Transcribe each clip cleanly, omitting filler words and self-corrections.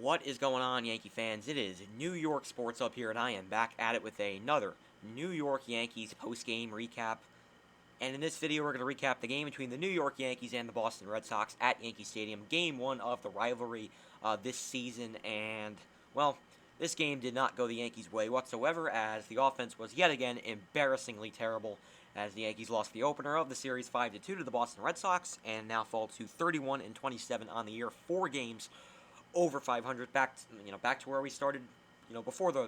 What is going on, Yankee fans? It is New York Sports up here, and I am back at it with another New York Yankees post-game recap. And in this video, we're going to recap the game between the New York Yankees and the Boston Red Sox at Yankee Stadium, Game 1 of the rivalry this season. And, well, this game did not go the Yankees' way whatsoever, as the offense was yet again embarrassingly terrible, as the Yankees lost the opener of the series 5-2 to the Boston Red Sox, and now fall to 31-27 on the year, 4 games over 500, back to where we started, before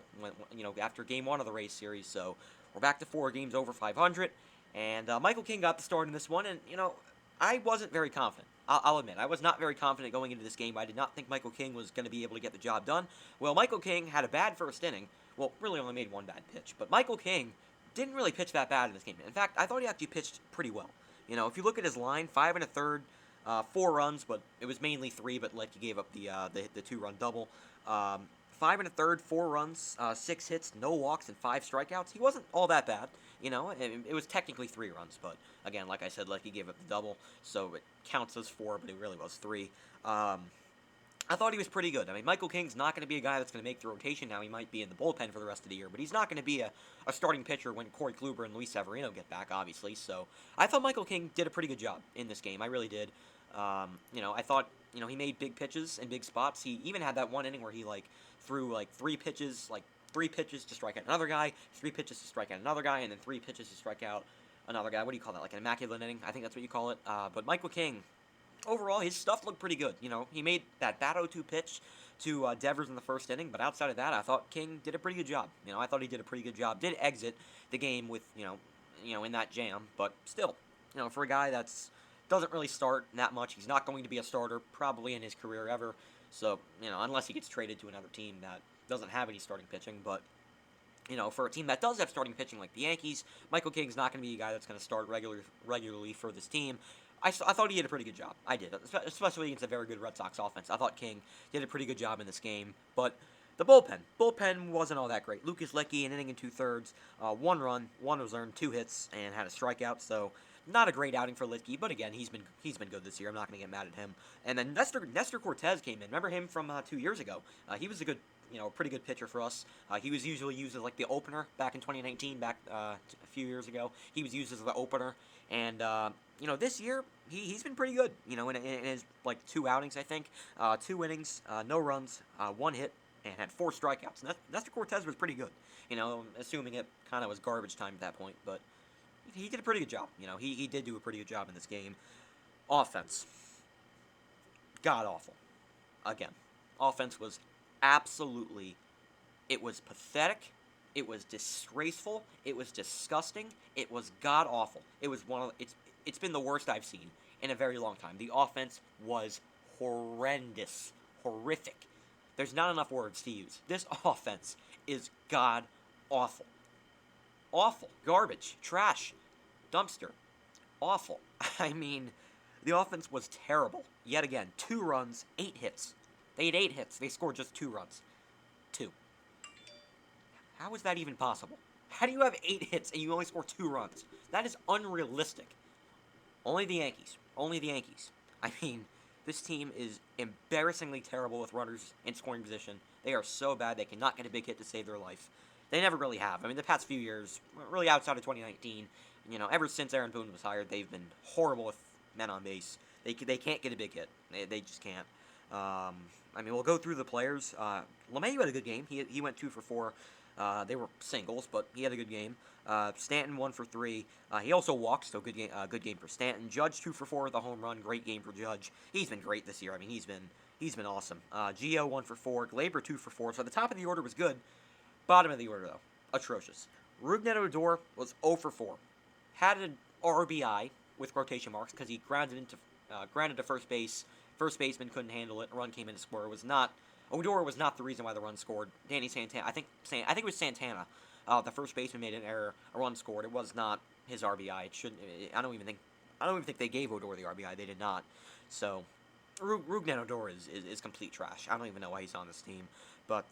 after Game 1 of the Rays series. So we're back to 4 games over 500, and Michael King got the start in this one, and I wasn't very confident. I'll admit, I was not very confident going into this game. I did not think Michael King was going to be able to get the job done. Well, Michael King had a bad first inning. Well, really only made one bad pitch, but Michael King didn't really pitch that bad in this game. In fact, I thought he actually pitched pretty well. If you look at his line, 5 1/3. 4 runs, but it was mainly 3, but he gave up the 2-run double. 5 1/3, 4 runs, 6 hits, no walks, and 5 strikeouts. He wasn't all that bad, It was technically 3 runs, but again, like I said, he gave up the double, so it counts as 4, but it really was 3. I thought he was pretty good. I mean, Michael King's not going to be a guy that's going to make the rotation now. He might be in the bullpen for the rest of the year, but he's not going to be a starting pitcher when Corey Kluber and Luis Severino get back, obviously. So I thought Michael King did a pretty good job in this game. I really did. I thought, he made big pitches in big spots. He even had that one inning where he, threw, 3 pitches, 3 pitches to strike out another guy, 3 pitches to strike out another guy, and then 3 pitches to strike out another guy. What do you call that? Like an immaculate inning? I think that's what you call it. But Michael King, overall, his stuff looked pretty good. He made that bat 0-2 pitch to Devers in the first inning, but outside of that, I thought King did a pretty good job. I thought he did a pretty good job. Did exit the game with, in that jam, but still, for a guy that's doesn't really start that much, he's not going to be a starter probably in his career ever. So, unless he gets traded to another team that doesn't have any starting pitching, but for a team that does have starting pitching like the Yankees, Michael King's not going to be a guy that's going to start regularly for this team. I thought he did a pretty good job. I did, especially against a very good Red Sox offense. I thought King did a pretty good job in this game, but the bullpen wasn't all that great. Lucas Lecky, an inning and 2/3, 1 run, 1 was earned, 2 hits, and had a strikeout. So not a great outing for Litke, but again, he's been good this year. I'm not going to get mad at him. And then Nestor Cortez came in. Remember him from 2 years ago? He was a good, pretty good pitcher for us. He was usually used as the opener back in 2019, back a few years ago. He was used as the opener, and this year he's been pretty good. In his 2 outings, I think, 2 innings, no runs, 1 hit, and had 4 strikeouts. Nestor Cortez was pretty good. Assuming it kind of was garbage time at that point, but he did a pretty good job. He did do a pretty good job in this game. Offense, god awful. Again, offense was absolutely, it was pathetic. It was disgraceful. It was disgusting. It was god awful. It was it's been the worst I've seen in a very long time. The offense was horrendous, horrific. There's not enough words to use. This offense is god awful. Awful. Garbage. Trash. Dumpster. Awful. I mean, the offense was terrible. Yet again, 2 runs, 8 hits. They had 8 hits. They scored just 2 runs. 2. How is that even possible? How do you have 8 hits and you only score 2 runs? That is unrealistic. Only the Yankees. Only the Yankees. I mean, this team is embarrassingly terrible with runners in scoring position. They are so bad they cannot get a big hit to save their life. They never really have. I mean, the past few years, really outside of 2019, ever since Aaron Boone was hired, they've been horrible with men on base. They can't get a big hit. They just can't. I mean, we'll go through the players. LeMahieu had a good game. He went 2 for 4. They were singles, but he had a good game. Stanton 1 for 3. He also walked, so good game for Stanton. Judge 2 for 4 with a home run. Great game for Judge. He's been great this year. I mean, he's been awesome. Gio 1 for 4. Glaber 2 for 4. So the top of the order was good. Bottom of the order, though, atrocious. Rougned Odor was 0 for 4. Had an RBI with quotation marks because he grounded to first base. First baseman couldn't handle it. A run came in to score. Odor was not the reason why the run scored. Danny Santana, I think it was Santana. The first baseman made an error. A run scored. It was not his RBI. It shouldn't. I don't even think they gave Odor the RBI. They did not. So Rougned Odor is complete trash. I don't even know why he's on this team. But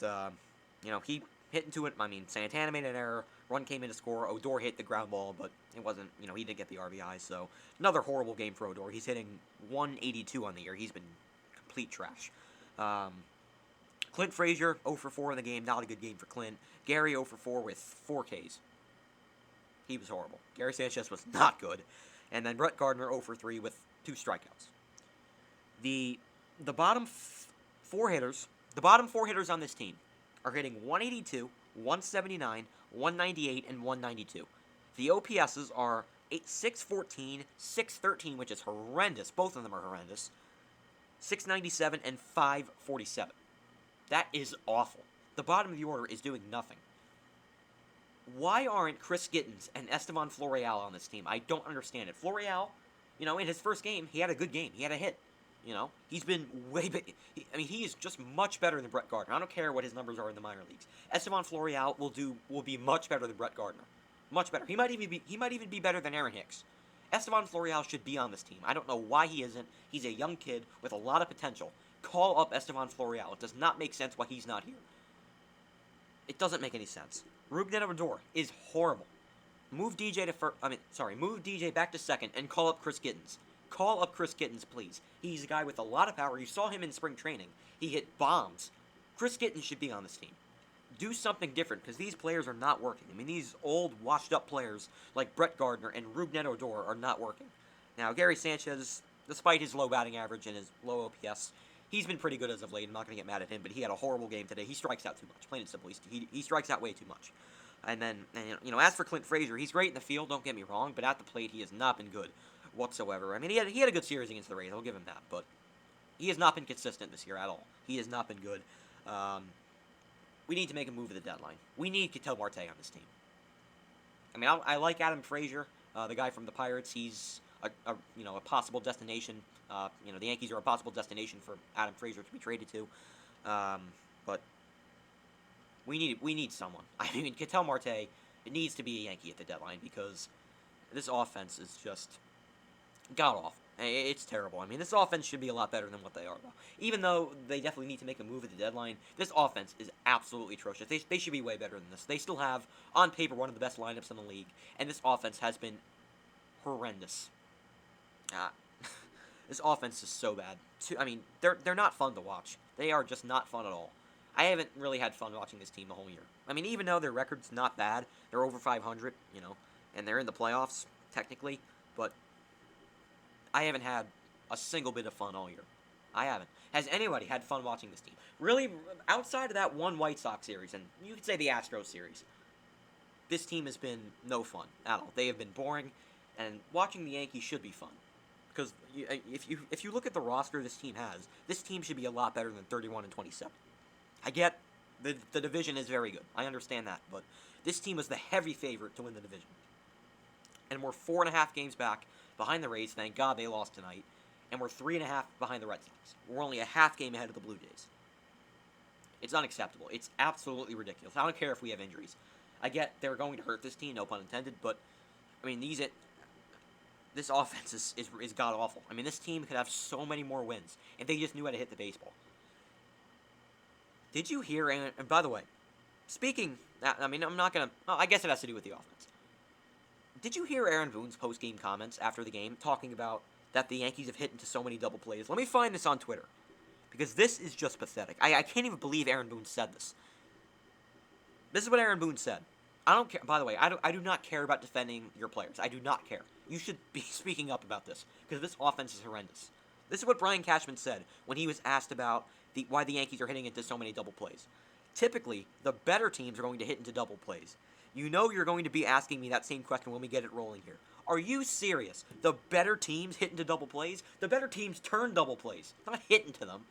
he hit into it. I mean, Santana made an error. Run came in to score. Odor hit the ground ball, but it wasn't, he didn't get the RBI. So another horrible game for Odor. He's hitting 182 on the year. He's been complete trash. Clint Frazier, 0 for 4 in the game. Not a good game for Clint. Gary, 0 for 4 with 4 Ks. He was horrible. Gary Sanchez was not good. And then Brett Gardner, 0 for 3 with 2 strikeouts. The bottom 4 hitters, on this team are hitting 182, 179, 198, and 192. The OPSs are 614, 613, which is horrendous. Both of them are horrendous. 697 and 547. That is awful. The bottom of the order is doing nothing. Why aren't Chris Gittens and Estevan Florial on this team? I don't understand it. Florial, in his first game, he had a good game. He had a hit. He's been way big. He is just much better than Brett Gardner. I don't care what his numbers are in the minor leagues. Estevan Florial will be much better than Brett Gardner. Much better. He might even be better than Aaron Hicks. Estevan Florial should be on this team. I don't know why he isn't. He's a young kid with a lot of potential. Call up Estevan Florial. It does not make sense why he's not here. It doesn't make any sense. Ruben Odor is horrible. Move DJ back to second and call up Chris Gittens. Call up Chris Gittens, please. He's a guy with a lot of power. You saw him in spring training. He hit bombs. Chris Gittens should be on this team. Do something different, because these players are not working. These old, washed-up players like Brett Gardner and Ruben Odor are not working. Now, Gary Sanchez, despite his low batting average and his low OPS, he's been pretty good as of late. I'm not going to get mad at him, but he had a horrible game today. He strikes out too much, plain and simple. He strikes out way too much. And then, as for Clint Frazier, he's great in the field, don't get me wrong, but at the plate, he has not been good whatsoever. He had a good series against the Rays, I'll give him that, but he has not been consistent this year at all. He has not been good. We need to make a move at the deadline. We need Ketel Marte on this team. I like Adam Frazier, the guy from the Pirates. He's a possible destination. The Yankees are a possible destination for Adam Frazier to be traded to. But we need someone. Ketel Marte, it needs to be a Yankee at the deadline, because this offense is just god-awful. It's terrible. This offense should be a lot better than what they are, though. Even though they definitely need to make a move at the deadline, this offense is absolutely atrocious. They should be way better than this. They still have, on paper, one of the best lineups in the league, and this offense has been horrendous. This offense is so bad. They're not fun to watch. They are just not fun at all. I haven't really had fun watching this team the whole year. Even though their record's not bad, they're over 500, and they're in the playoffs, technically, but I haven't had a single bit of fun all year. I haven't. Has anybody had fun watching this team? Really, outside of that one White Sox series, and you could say the Astros series, this team has been no fun at all. They have been boring, and watching the Yankees should be fun. Because if you look at the roster this team has, this team should be a lot better than 31-27. I get the division is very good. I understand that, but this team was the heavy favorite to win the division. And we're 4.5 games back behind the Rays. Thank God they lost tonight. And we're 3.5 behind the Red Sox. We're only a half game ahead of the Blue Jays. It's unacceptable. It's absolutely ridiculous. I don't care if we have injuries. I get they're going to hurt this team, no pun intended, but this offense is god-awful. This team could have so many more wins if they just knew how to hit the baseball. Did you hear, and by the way, speaking, I'm not going to, I guess it has to do with the offense. Did you hear Aaron Boone's post-game comments after the game talking about that the Yankees have hit into so many double plays? Let me find this on Twitter, because this is just pathetic. I can't even believe Aaron Boone said this. This is what Aaron Boone said. I don't care, by the way, I do not care about defending your players. I do not care. You should be speaking up about this, because this offense is horrendous. This is what Brian Cashman said when he was asked about why the Yankees are hitting into so many double plays. Typically, the better teams are going to hit into double plays. You're going to be asking me that same question when we get it rolling here. Are you serious? The better teams hit into double plays? The better teams turn double plays, not hit into them.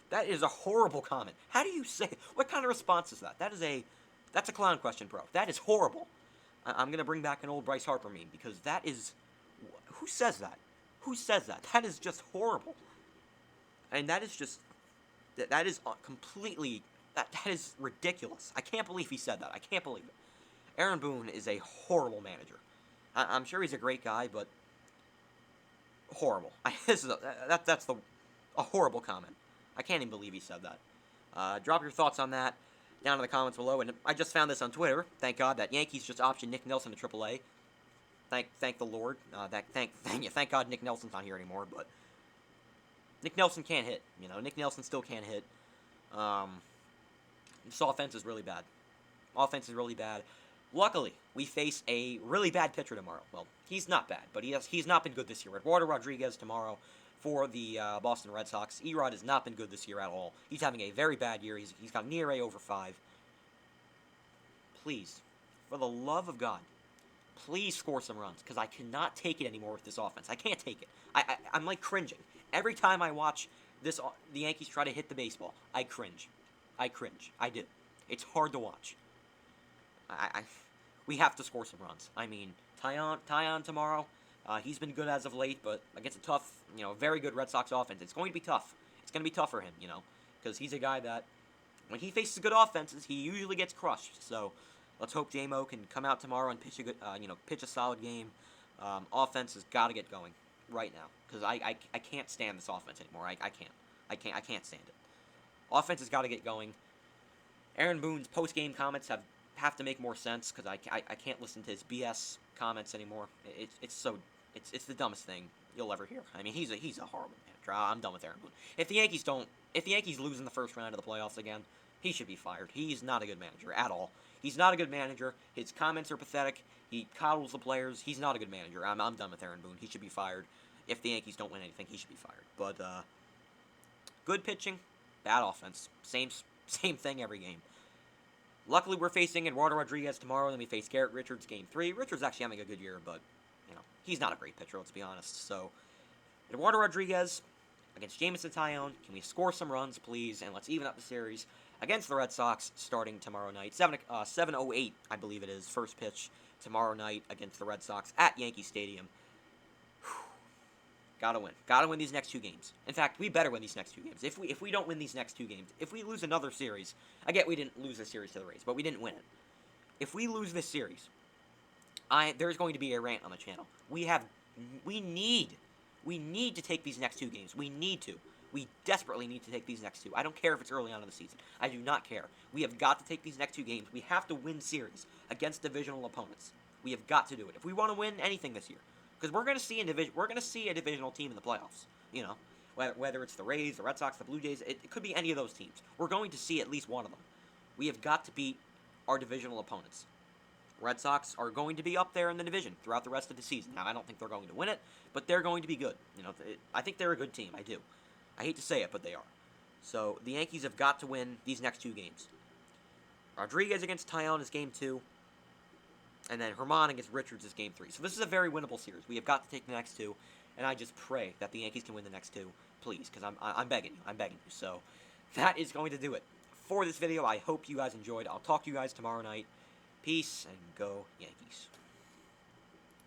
That is a horrible comment. How do you say? What kind of response is that? That's a clown question, bro. That is horrible. I'm going to bring back an old Bryce Harper meme, because that is... Who says that? Who says that? That is just horrible. And that is just... That is completely... That is ridiculous. I can't believe he said that. I can't believe it. Aaron Boone is a horrible manager. I'm sure he's a great guy, but... Horrible. That's a horrible comment. I can't even believe he said that. Drop your thoughts on that down in the comments below. And I just found this on Twitter. Thank God that Yankees just optioned Nick Nelson to AAA. Thank the Lord. Thank God Nick Nelson's not here anymore. But Nick Nelson can't hit. Nick Nelson still can't hit. This offense is really bad. Offense is really bad. Luckily, we face a really bad pitcher tomorrow. Well, he's not bad, but he's not been good this year. Eduardo Rodriguez tomorrow for the Boston Red Sox. Erod has not been good this year at all. He's having a very bad year. He's got an ERA over 5. Please, for the love of God, please score some runs, because I cannot take it anymore with this offense. I can't take it. I'm like cringing. Every time I watch the Yankees try to hit the baseball, I cringe. I do. It's hard to watch. We have to score some runs. I mean, Taillon tomorrow, he's been good as of late, but against a tough, very good Red Sox offense, it's going to be tough. It's going to be tough for him, because he's a guy that, when he faces good offenses, he usually gets crushed. So let's hope J-Mo can come out tomorrow and pitch a good, pitch a solid game. Offense has got to get going right now, because I can't stand this offense anymore. I can't stand it. Offense has got to get going. Aaron Boone's post-game comments have to make more sense, because I can't listen to his BS comments anymore. It's the dumbest thing you'll ever hear. I mean, he's a horrible manager. I'm done with Aaron Boone. If the Yankees lose in the first round of the playoffs again, he should be fired. He's not a good manager at all. He's not a good manager. His comments are pathetic. He coddles the players. He's not a good manager. I'm done with Aaron Boone. He should be fired. If the Yankees don't win anything, he should be fired. But good pitching, bad offense. Same thing every game. Luckily, we're facing Eduardo Rodriguez tomorrow, then we face Garrett Richards Game 3. Richards actually having a good year, but, he's not a great pitcher, let's be honest. So, Eduardo Rodriguez against Jameson Taillon. Can we score some runs, please? And let's even up the series against the Red Sox starting tomorrow night. 7:08, I believe it is, first pitch tomorrow night against the Red Sox at Yankee Stadium. Gotta win. Gotta win these next 2 games. In fact, we better win these next 2 games. If we don't win these next 2 games, if we lose another series, I get we didn't lose a series to the Rays, but we didn't win it. If we lose this series, there's going to be a rant on the channel. We need to take these next 2 games. We need to. We desperately need to take these next 2. I don't care if it's early on in the season. I do not care. We have got to take these next 2 games. We have to win series against divisional opponents. We have got to do it if we want to win anything this year. Because we're going to see a divisional team in the playoffs. Whether it's the Rays, the Red Sox, the Blue Jays, it could be any of those teams. We're going to see at least one of them. We have got to beat our divisional opponents. Red Sox are going to be up there in the division throughout the rest of the season. Now, I don't think they're going to win it, but they're going to be good. I think they're a good team. I do. I hate to say it, but they are. So the Yankees have got to win these next 2 games. Rodriguez against Taillon is Game 2. And then Herman against Richards is Game 3. So this is a very winnable series. We have got to take the next 2, and I just pray that the Yankees can win the next 2, please, because I'm begging you. I'm begging you. So that is going to do it for this video. I hope you guys enjoyed. I'll talk to you guys tomorrow night. Peace, and go Yankees.